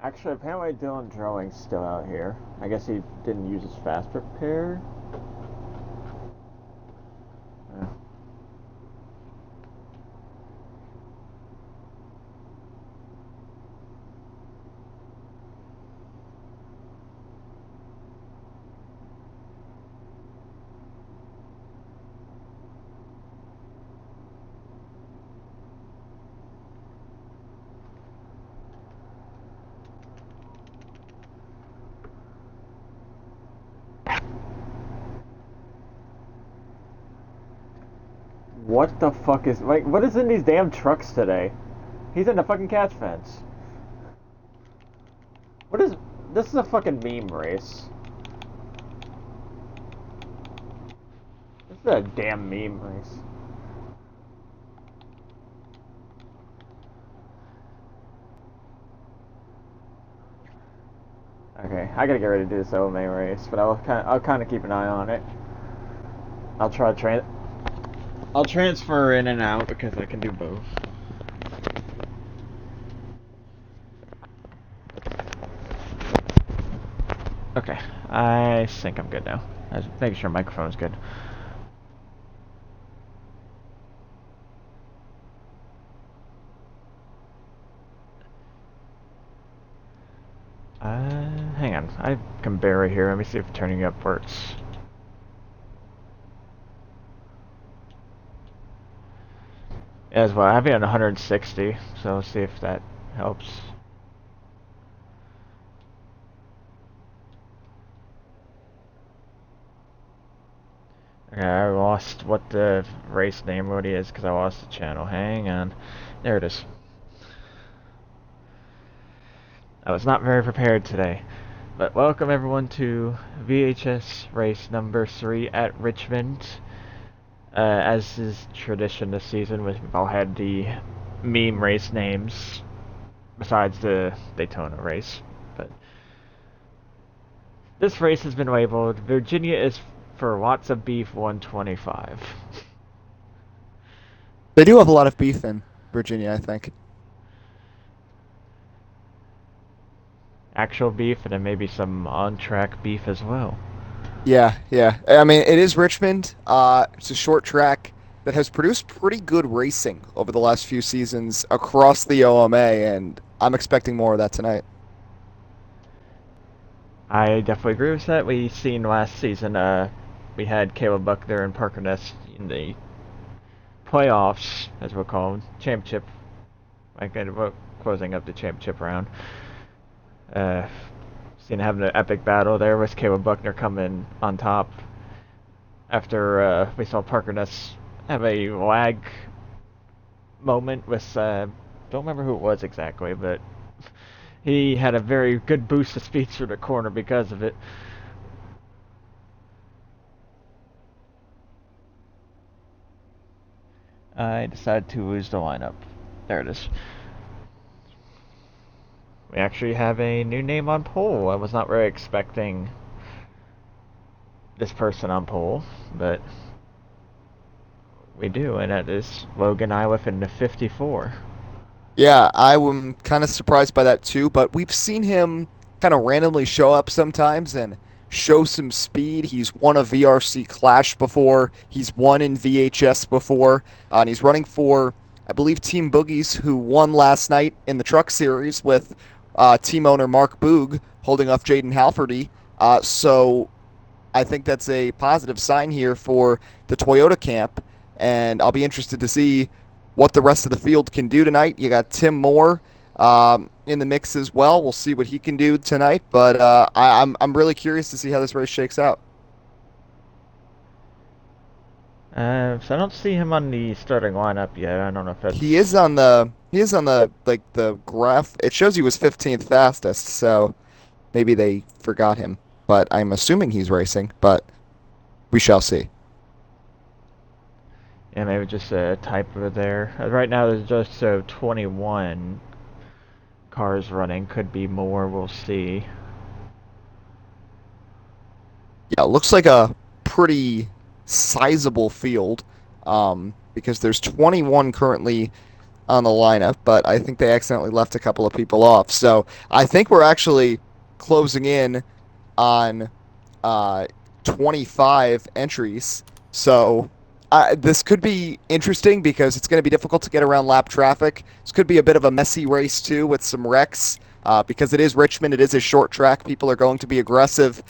Actually, apparently Dylan Drowing's still out here. I guess he didn't use his fast prepare. Yeah. What the fuck is like? What is in these damn trucks today? He's in the fucking catch fence. What is? This is a fucking meme race. This is a damn meme race. Okay, I gotta get ready to do this OMA race, but I'll kind of keep an eye on it. I'll transfer in and out because I can do both. Okay, I think I'm good now. I was making sure microphone's good. Hang on. I can bear it here. Let me see if turning up works. As well, I have it on 160, so let's see if that helps. Okay, I lost what the race name really is because I lost the channel. Hang on. There it is. I was not very prepared today. But welcome everyone to VHS race number 3 at Richmond. As is tradition this season, we've all had the meme race names besides the Daytona race. But this race has been labeled Virginia is for lots of beef 125. They do have a lot of beef in Virginia, I think. Actual beef and then maybe some on-track beef as well. Yeah, yeah. I mean, it is Richmond. It's a short track that has produced pretty good racing over the last few seasons across the OMA, and I'm expecting more of that tonight. I definitely agree with that. We seen last season, we had Caleb Buckner and Parker Ness in the playoffs, as we'll call them, championship, like closing up the championship round. Seen having an epic battle there with Caleb Buckner coming on top after we saw Parker Ness have a lag moment with, don't remember who it was exactly, but he had a very good boost of speed through the corner because of it. I decided to lose the lineup. There it is. We actually have a new name on pole. I was not really expecting this person on pole, but we do, and that is Logan Iliff in the 54. Yeah, I am kind of surprised by that too, but we've seen him kind of randomly show up sometimes and show some speed. He's won a VRC Clash before. He's won in VHS before, and he's running for, I believe, Team Boogies, who won last night in the Truck Series with team owner Mark Boog holding off Jayden Halferty. So I think that's a positive sign here for the Toyota camp, and I'll be interested to see what the rest of the field can do tonight. You got Tim Moore in the mix as well. We'll see what he can do tonight, but I'm really curious to see how this race shakes out. So I don't see him on the starting lineup yet. I don't know if He that's... is on the like the graph. It shows he was 15th fastest, so maybe they forgot him. But I'm assuming he's racing, but we shall see. Yeah, maybe just a typo there. Right now there's just 21 cars running. Could be more, we'll see. Yeah, it looks like a pretty sizable field because there's 21 currently on the lineup, but I think they accidentally left a couple of people off. So I think we're actually closing in on uh, 25 entries. So this could be interesting because it's going to be difficult to get around lap traffic. This could be a bit of a messy race too with some wrecks because it is Richmond. It is a short track. People are going to be aggressive.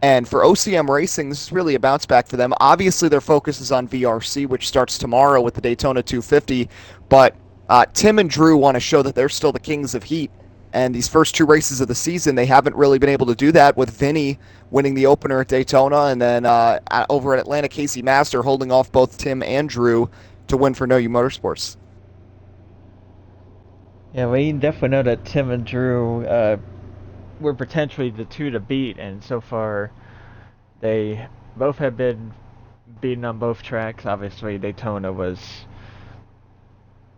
And for OCM Racing, this is really a bounce back for them. Obviously, their focus is on VRC, which starts tomorrow with the Daytona 250. But Tim and Drew want to show that they're still the kings of heat. And these first two races of the season, they haven't really been able to do that, with Vinny winning the opener at Daytona, and then over at Atlanta, Casey Master holding off both Tim and Drew to win for No You Motorsports. Yeah, we definitely know that Tim and Drew were potentially the two to beat, and so far they both have been beaten on both tracks. Obviously, Daytona was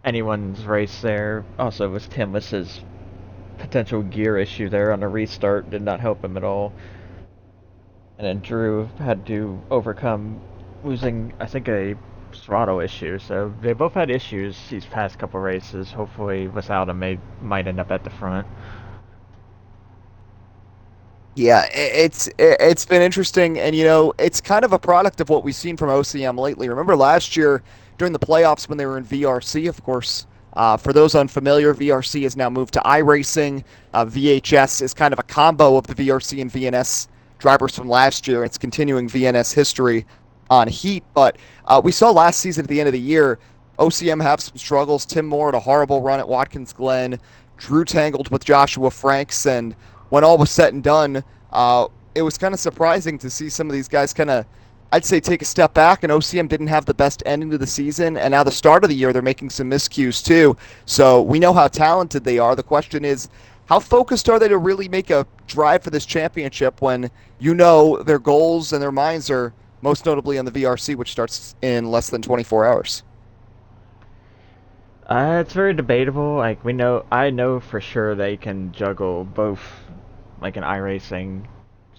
anyone's race there. Also, was Tim with his potential gear issue there on the restart did not help him at all. And then Drew had to overcome losing, I think, a throttle issue. So they both had issues these past couple races. Hopefully, without him, they might end up at the front. Yeah, it's been interesting, and it's kind of a product of what we've seen from OCM lately. Remember last year during the playoffs when they were in VRC, of course. For those unfamiliar, VRC has now moved to iRacing. VHS is kind of a combo of the VRC and VNS drivers from last year. It's continuing VNS history on Heat, but we saw last season at the end of the year, OCM have some struggles. Tim Moore had a horrible run at Watkins Glen. Drew tangled with Joshua Franks, and when all was said and done, it was kind of surprising to see some of these guys kind of, I'd say, take a step back, and OCM didn't have the best ending to the season, and now the start of the year, they're making some miscues too. So we know how talented they are. The question is, how focused are they to really make a drive for this championship when their goals and their minds are most notably on the VRC, which starts in less than 24 hours? It's very debatable. Like I know for sure they can juggle both, like an iRacing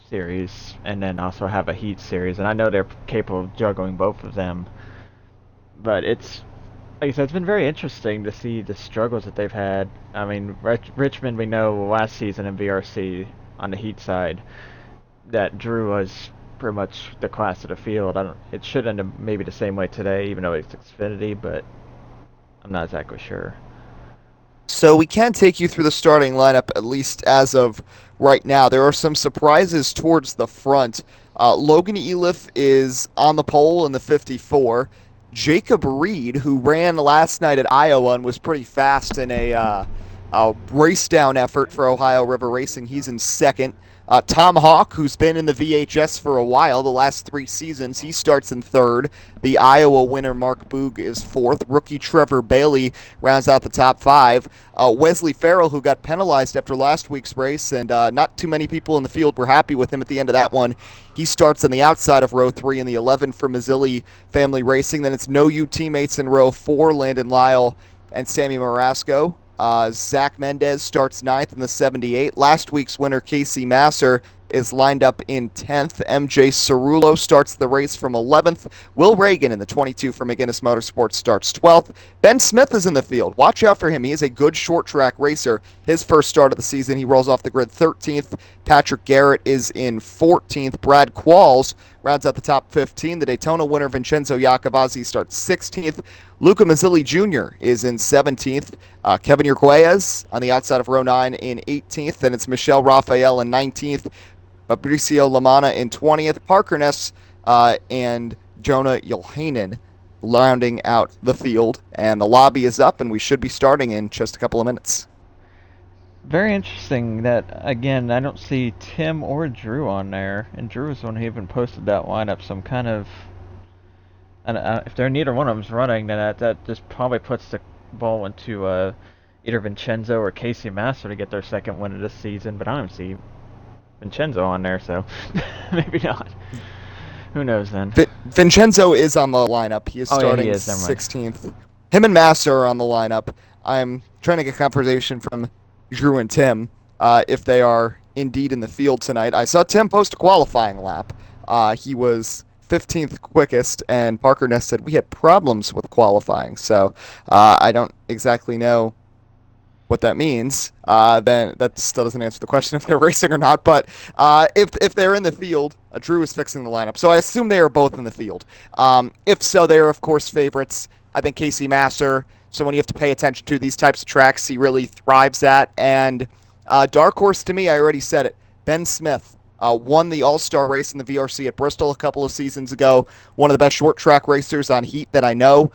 series and then also have a Heat series, and I know they're capable of juggling both of them. But it's, like I said, it's been very interesting to see the struggles that they've had. I mean, Richmond, we know last season in VRC on the Heat side that Drew was pretty much the class of the field. It should end up maybe the same way today, even though it's Xfinity, but I'm not exactly sure. So we can take you through the starting lineup, at least as of right now. There are some surprises towards the front. Logan Eliff is on the pole in the 54. Jacob Reed, who ran last night at Iowa and was pretty fast in a race down effort for Ohio River Racing, he's in second. Tom Hawk, who's been in the VHS for a while, the last 3 seasons, he starts in third. The Iowa winner, Mark Boog, is fourth. Rookie Trevor Bailey rounds out the top 5. Wesley Farrell, who got penalized after last week's race, and not too many people in the field were happy with him at the end of that one. He starts on the outside of row 3 in the 11 for Mazzilli Family Racing. Then it's No You teammates in row 4, Landon, Lyle, and Sammy Marasco. Zach Mendez starts 9th in the 78. Last week's winner, Casey Masser, is lined up in 10th. MJ Cerullo starts the race from 11th. Will Reagan in the 22 for McGinnis Motorsports starts 12th. Ben Smith is in the field. Watch out for him. He is a good short track racer. His first start of the season, he rolls off the grid 13th. Patrick Garrett is in 14th. Brad Qualls rounds out the top 15. The Daytona winner, Vincenzo Iacovazzi, starts 16th. Luca Mazzilli Jr. is in 17th. Kevin Urquez on the outside of row 9 in 18th. Then it's Michelle Raphael in 19th. Fabricio Lamana in 20th. Parker Ness and Jonah Yohanan rounding out the field. And the lobby is up, and we should be starting in just a couple of minutes. Very interesting that, again, I don't see Tim or Drew on there, and Drew is the one who even posted that lineup, so I'm kind of, and if they're neither one of them's running, then that just probably puts the ball into either Vincenzo or Casey Master to get their second win of this season, but I don't see Vincenzo on there, so maybe not. Who knows then? Vincenzo is on the lineup. He is starting he is. 16th. Him and Master are on the lineup. I'm trying to get confirmation from Drew and Tim if they are indeed in the field tonight. I saw Tim post a qualifying lap. He was 15th quickest, and Parker Ness said we had problems with qualifying. So I don't exactly know what that means. Then that still doesn't answer the question if they're racing or not. But if they're in the field, Drew is fixing the lineup, so I assume they are both in the field. If so, they are of course favorites. I think Casey Masser, someone you have to pay attention to these types of tracks, he really thrives at. And dark horse to me, I already said it. Ben Smith. Won the All-Star race in the VRC at Bristol a couple of seasons ago. One of the best short track racers on heat that I know.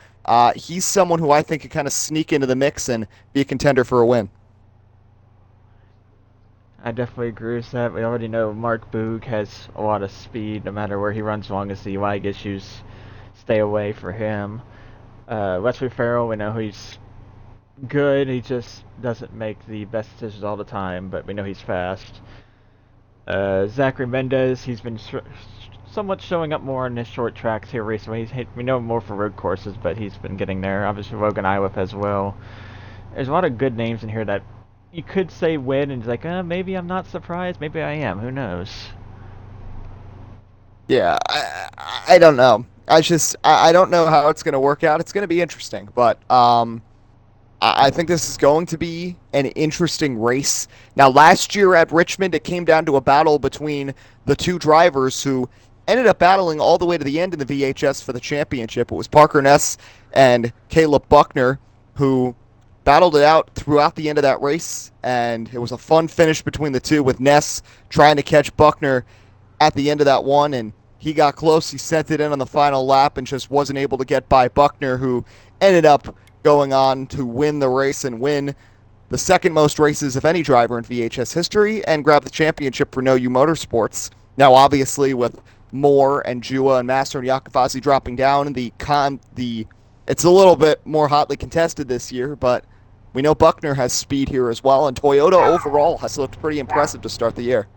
He's someone who I think could kind of sneak into the mix and be a contender for a win. I definitely agree with that. We already know Mark Boog has a lot of speed no matter where he runs, as long as the lag issues stay away for him. Wesley Farrell, we know he's good. He just doesn't make the best decisions all the time, but we know he's fast. Zachary Mendez, he's been somewhat showing up more in his short tracks here recently. We know him more for road courses, but he's been getting there. Obviously, Logan Iwip as well. There's a lot of good names in here that you could say win, and it's like, maybe I'm not surprised, maybe I am. Who knows? Yeah, I don't know. I don't know how it's going to work out. It's going to be interesting, but I think this is going to be an interesting race. Now, last year at Richmond, it came down to a battle between the two drivers who ended up battling all the way to the end in the VHS for the championship. It was Parker Ness and Caleb Buckner who battled it out throughout the end of that race, and it was a fun finish between the two with Ness trying to catch Buckner at the end of that one, and he got close. He sent it in on the final lap and just wasn't able to get by Buckner, who ended up going on to win the race and win the second most races of any driver in VHS history and grab the championship for No U Motorsports. Now, obviously, with Moore and Jua and Master and Yakovazi dropping down, it's a little bit more hotly contested this year, but we know Buckner has speed here as well, and Toyota overall has looked pretty impressive to start the year.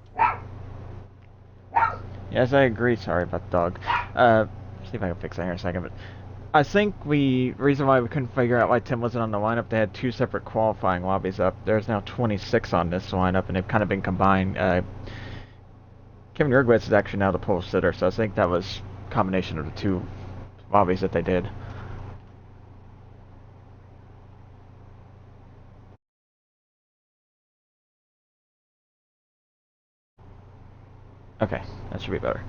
Yes, I agree. Sorry about the dog. See if I can fix that here in a second. But I think reason why we couldn't figure out why Tim wasn't on the lineup, they had two separate qualifying lobbies up. There's now 26 on this lineup, and they've kind of been combined. Kevin Yergwitz is actually now the pole sitter, so I think that was a combination of the two lobbies that they did. Okay, that should be better.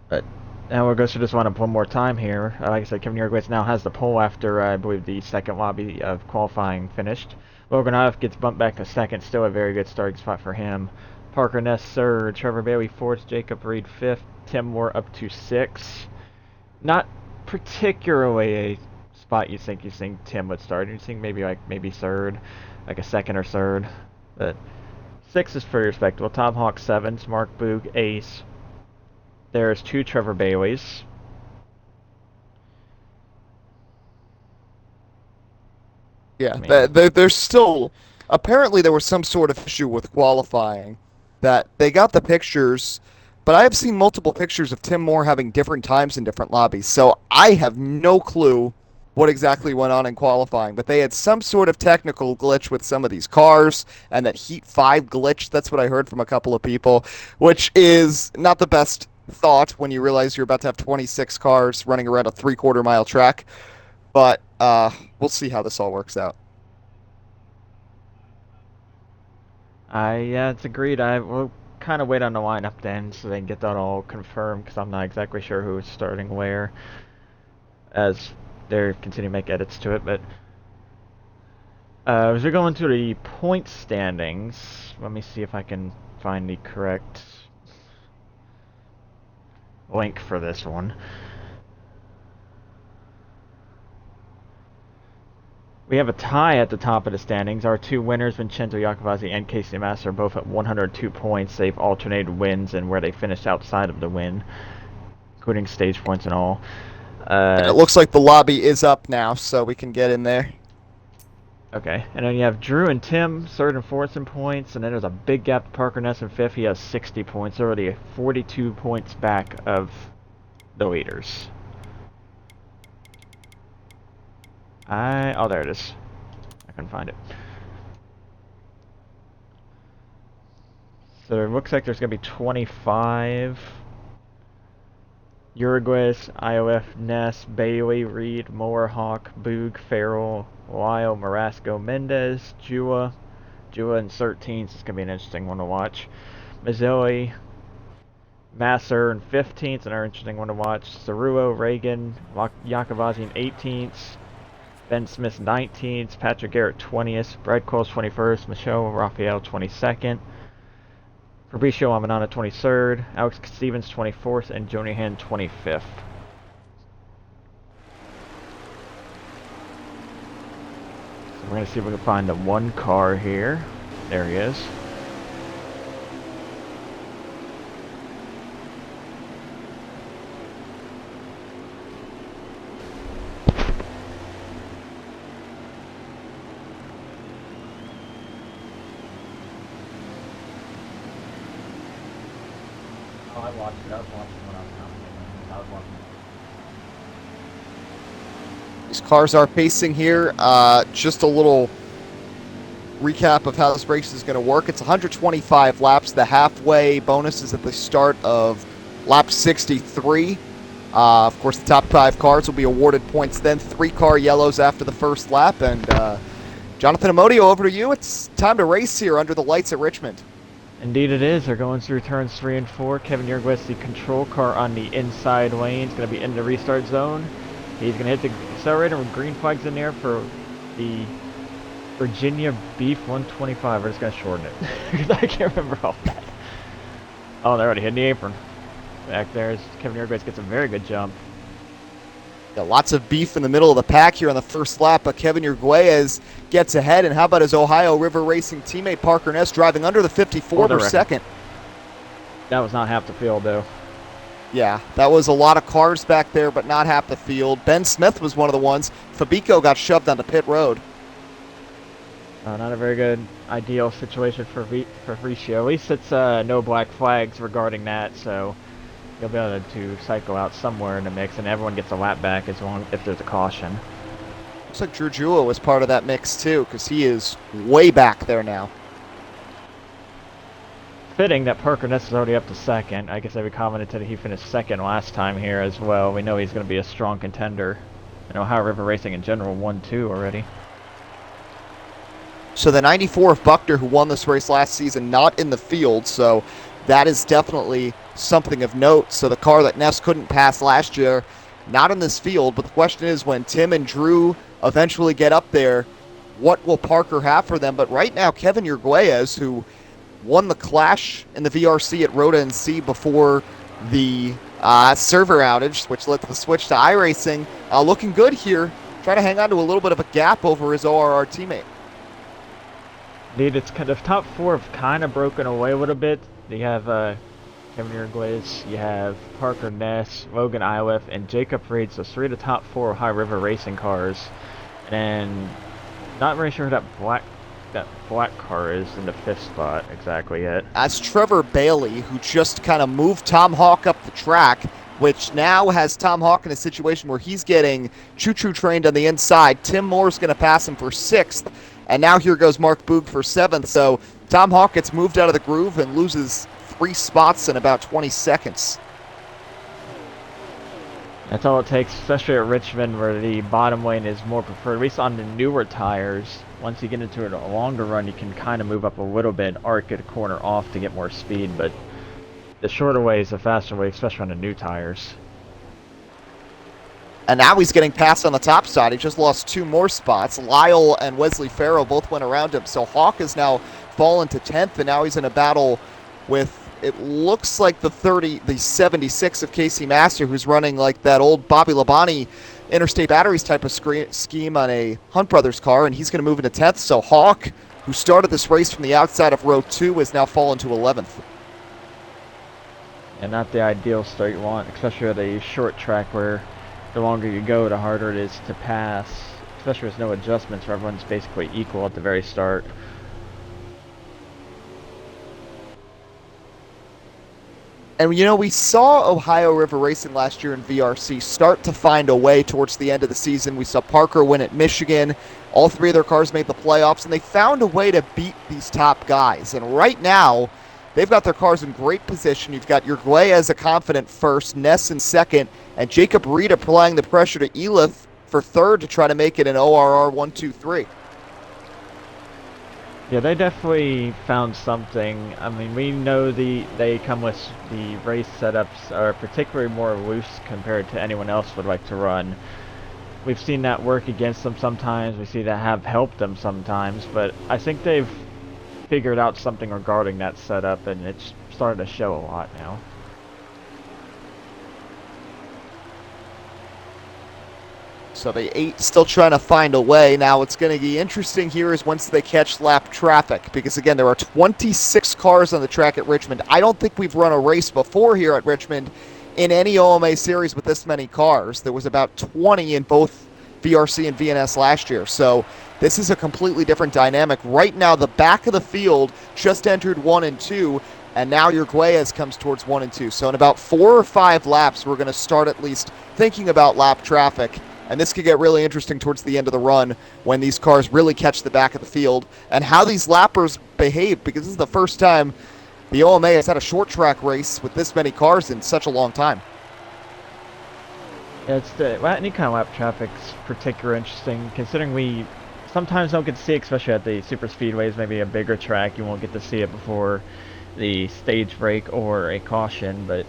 But now we'll go through this lineup one more time here. Like I said, Kevin Yergwitz now has the pole after, I believe, the second lobby of qualifying finished. Logan Ive gets bumped back to second, still a very good starting spot for him. Parker Ness third, Trevor Bailey fourth, Jacob Reed fifth, Tim Moore up to sixth. Not particularly a spot you think Tim would start. You think maybe third, like a second or third. But six is pretty respectable. Tom Hawk seventh, Mark Boog eighth. There's two Trevor Baileys. Yeah, there's still apparently there was some sort of issue with qualifying that they got the pictures, but I have seen multiple pictures of Tim Moore having different times in different lobbies, so I have no clue what exactly went on in qualifying, but they had some sort of technical glitch with some of these cars, and that Heat 5 glitch, that's what I heard from a couple of people, which is not the best thought when you realize you're about to have 26 cars running around a three-quarter mile track. But we'll see how this all works out. Yeah, it's agreed. I will kind of wait on the lineup then so they can get that all confirmed because I'm not exactly sure who's starting where as they're continuing to make edits to it. But as we're going to the point standings, let me see if I can find the correct link for this one. We have a tie at the top of the standings. Our two winners, Vincenzo Iacovazzi and Casey Master, are both at 102 points. They've alternated wins and where they finished outside of the win, including stage points and all. And it looks like the lobby is up now, so we can get in there. Okay, and then you have Drew and Tim, third and fourth in points, and then there's a big gap to Parker Ness in fifth. He has 60 points, already 42 points back of the leaders. Oh, there it is. I couldn't find it. So it looks like there's going to be 25 Uruguay's, IOF, Ness, Bailey, Reed, Moore, Hawk, Boog, Farrell, Lyle, Marasco, Mendez, Jua in 13th. It's going to be an interesting one to watch. Mazzilli, Masser in 15th, another interesting one to watch. Cerullo, Reagan, Yakovazzi in 18th. Ben Smith 19th, Patrick Garrett 20th, Brad Coles 21st, Michelle Raphael 22nd, Fabricio Amanana 23rd, Alex Stevens 24th, and Johnathon 25th. So we're going to see if we can find the one car here. There he is. I watched it. I was watching when I was watching. These cars are pacing here. Just a little recap of how this race is going to work. It's 125 laps. The halfway bonus is at the start of lap 63. Of course, the top 5 cars will be awarded points then. 3-car yellows after the first lap. And Johnathon Amodio, over to you. It's time to race here under the lights at Richmond. Indeed it is. They're going through turns 3 and 4. Kevin Yergwitz, the control car on the inside lane, is going to be in the restart zone. He's going to hit the accelerator with green flags in there for the Virginia Beef 125. We're just going to shorten it because I can't remember all that. Oh, they're already hitting the apron. Back there is Kevin Yergwitz gets a very good jump. Got lots of beef in the middle of the pack here on the first lap, but Kevin Yergwitz gets ahead. And how about his Ohio River Racing teammate Parker Ness driving under the 54 for second? That was not half the field, though. Yeah, that was a lot of cars back there, but not half the field. Ben Smith was one of the ones. Fabico got shoved onto pit road. Not a very good, ideal situation for Fabricio. At least it's no black flags regarding that, so you'll be able to cycle out somewhere in the mix, and everyone gets a lap back as long if there's a caution. Looks like Drew Jewell was part of that mix too, because he is way back there now. Fitting that Parker Ness is already up to second. I guess we commented that he finished second last time here as well. We know he's going to be a strong contender. And Ohio River Racing in general 1-2 already. So the 94 of Buckner, who won this race last season, not in the field, so that is definitely something of note. So the car that Ness couldn't pass last year, not in this field, but the question is when Tim and Drew eventually get up there, what will Parker have for them? But right now, Kevin Yergwitz, who won the Clash in the VRC at Rhoda and C before the server outage, which led to the switch to iRacing, looking good here, trying to hang on to a little bit of a gap over his ORR teammate. Indeed, it's kind of top 4 have kind of broken away a little bit. You have Kevin Yergwitz, you have Parker Ness, Logan Iliff, and Jacob Reed. So 3 of the top 4 Ohio River Racing cars. And not very sure who that black car is in the 5th spot exactly yet. That's Trevor Bailey, who just kind of moved Tom Hawk up the track, which now has Tom Hawk in a situation where he's getting choo-choo trained on the inside. Tim Moore's going to pass him for 6th. And now here goes Mark Boog for 7th. So Tom Hawk gets moved out of the groove and loses 3 spots in about 20 seconds. That's all it takes, especially at Richmond where the bottom lane is more preferred. At least on the newer tires, once you get into a longer run, you can kind of move up a little bit, arc at a corner off to get more speed. But the shorter way is the faster way, especially on the new tires. And now he's getting passed on the top side. He just lost 2 more spots. Lyle and Wesley Farrell both went around him. So Hawk has now fallen to 10th, and now he's in a battle with, it looks like the 76 of Casey Master, who's running like that old Bobby Labonte Interstate Batteries type of scheme on a Hunt Brothers car, and he's going to move into 10th. So Hawk, who started this race from the outside of row 2, has now fallen to 11th. And not the ideal start you want, especially at a short track where the longer you go, the harder it is to pass, especially with no adjustments where everyone's basically equal at the very start. And, you know, we saw Ohio River Racing last year in VRC start to find a way towards the end of the season. We saw Parker win at Michigan. All 3 of their cars made the playoffs, and they found a way to beat these top guys. And right now, They've got their cars in great position. You've got Uruguay as a confident first, Ness in second, and Jacob Reed applying the pressure to Elif for third to try to make it an ORR 1-2-3. Yeah, they definitely found something. I mean, we know they come with the race setups are particularly more loose compared to anyone else would like to run. We've seen that work against them sometimes. We see that have helped them sometimes, but I think they've figured out something regarding that setup, and it's starting to show a lot now. So they still trying to find a way. Now what's going to be interesting here is once they catch lap traffic, because again, there are 26 cars on the track at Richmond. I don't think we've run a race before here at Richmond in any OMA series with this many cars. There was about 20 in both VRC and VNS last year. So this is a completely different dynamic. Right now, the back of the field just entered 1 and 2, and now Uruguayas comes towards 1 and 2. So in about 4 or 5 laps, we're going to start at least thinking about lap traffic. And this could get really interesting towards the end of the run when these cars really catch the back of the field and how these lappers behave, because this is the first time the OMA has had a short track race with this many cars in such a long time. Yeah, any kind of lap traffic's particularly interesting, considering we sometimes don't get to see it, especially at the super speedways, maybe a bigger track. You won't get to see it before the stage break or a caution, but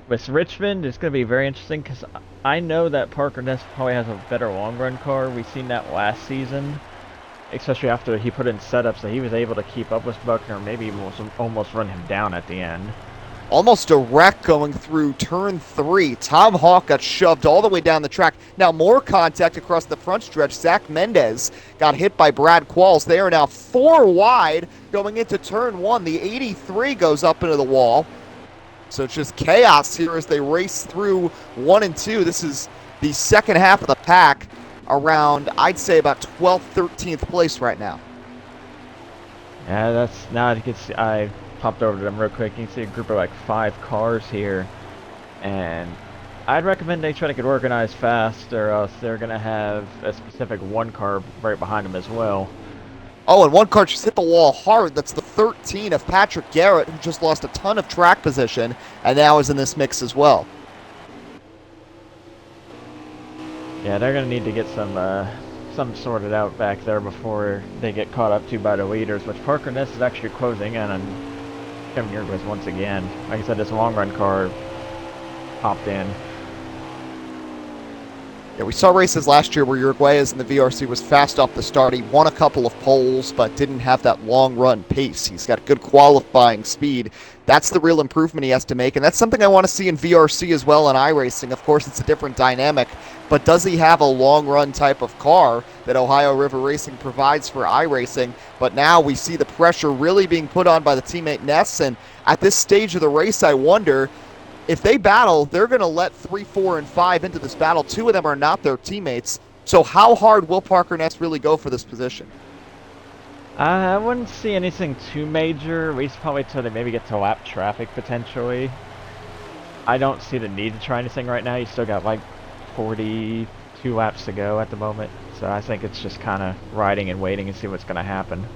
with Richmond, it's going to be very interesting because I know that Parker Ness probably has a better long-run car. We've seen that last season, especially after he put in setups that he was able to keep up with Buckner, maybe almost run him down at the end. Almost a wreck going through turn 3. Tom Hawk got shoved all the way down the track. Now more contact across the front stretch. Zach Mendez got hit by Brad Qualls. They are now 4 wide going into turn 1. The 83 goes up into the wall. So it's just chaos here as they race through 1 and 2. This is the second half of the pack around, I'd say, about 12th, 13th place right now. Yeah, now you can see, I popped over to them real quick. You can see a group of like 5 cars here. And I'd recommend they try to get organized fast, or else they're going to have a specific 1 car right behind them as well. Oh, and 1 car just hit the wall hard. That's the 13 of Patrick Garrett, who just lost a ton of track position, and now is in this mix as well. Yeah, they're going to need to get some sorted out back there before they get caught up to by the leaders, which Parker Ness is actually closing in on Kevin Yerglis once again. Like I said, this long-run car popped in. Yeah, we saw races last year where Uruguayas in the VRC was fast off the start. He won a couple of poles, but didn't have that long run pace. He's got good qualifying speed. That's the real improvement he has to make, and that's something I want to see in VRC as well in iRacing. Of course, it's a different dynamic, but does he have a long run type of car that Ohio River Racing provides for iRacing? But now we see the pressure really being put on by the teammate Ness, and at this stage of the race, I wonder, if they battle, they're going to let 3, 4, and 5 into this battle. 2 of them are not their teammates. So how hard will Parker Ness really go for this position? I wouldn't see anything too major. We probably till they maybe get to lap traffic potentially. I don't see the need to try anything right now. You still got like 42 laps to go at the moment. So I think it's just kind of riding and waiting and see what's going to happen.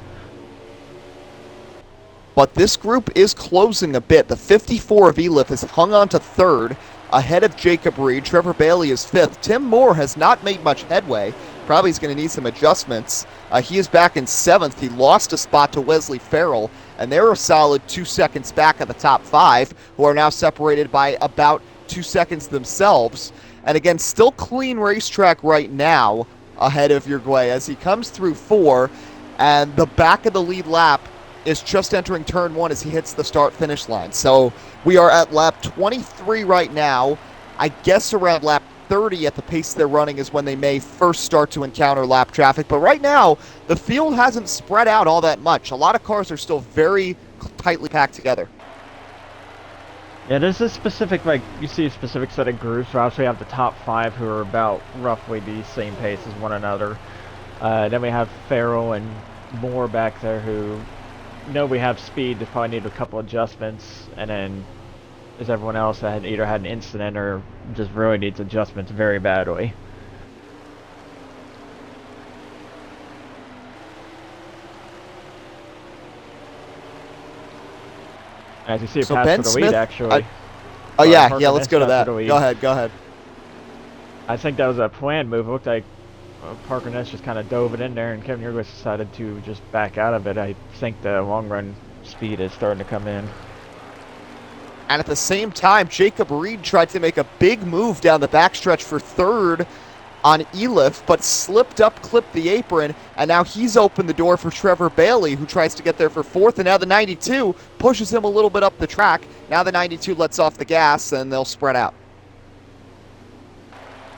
But this group is closing a bit. The 54 of Elif has hung on to 3rd, ahead of Jacob Reed. Trevor Bailey is 5th. Tim Moore has not made much headway. Probably is going to need some adjustments. He is back in 7th. He lost a spot to Wesley Farrell, and they're a solid 2 seconds back at the top 5, who are now separated by about 2 seconds themselves. And again, still clean racetrack right now ahead of Uruguay as he comes through 4, and the back of the lead lap is just entering turn 1 as he hits the start-finish line. So we are at lap 23 right now. I guess around lap 30 at the pace they're running is when they may first start to encounter lap traffic. But right now, the field hasn't spread out all that much. A lot of cars are still very tightly packed together. Yeah, there's a specific, like, you see a specific set of groups. We obviously have the top 5 who are about roughly the same pace as one another. Then we have Farrell and Moore back there who know we have speed, to probably need a couple adjustments, and then there's everyone else that had either had an incident or just really needs adjustments very badly. As you see, a So pass Ben for the Smith, lead, actually. oh Or yeah, Harkin let's go to got that. the lead. Go ahead, go ahead. I think that was a planned move. It looked like Parker Ness just kind of dove it in there, and Kevin Yergis decided to just back out of it. I think the long run speed is starting to come in. And at the same time, Jacob Reed tried to make a big move down the backstretch for third on Elif, but slipped up, clipped the apron, and now he's opened the door for Trevor Bailey, who tries to get there for fourth, and now the 92 pushes him a little bit up the track. Now the 92 lets off the gas, and they'll spread out.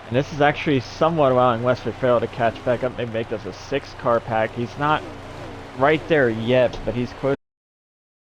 And this is actually somewhat allowing Westford Farrell to catch back up, maybe make this a 6-car pack. He's not right there yet, but he's close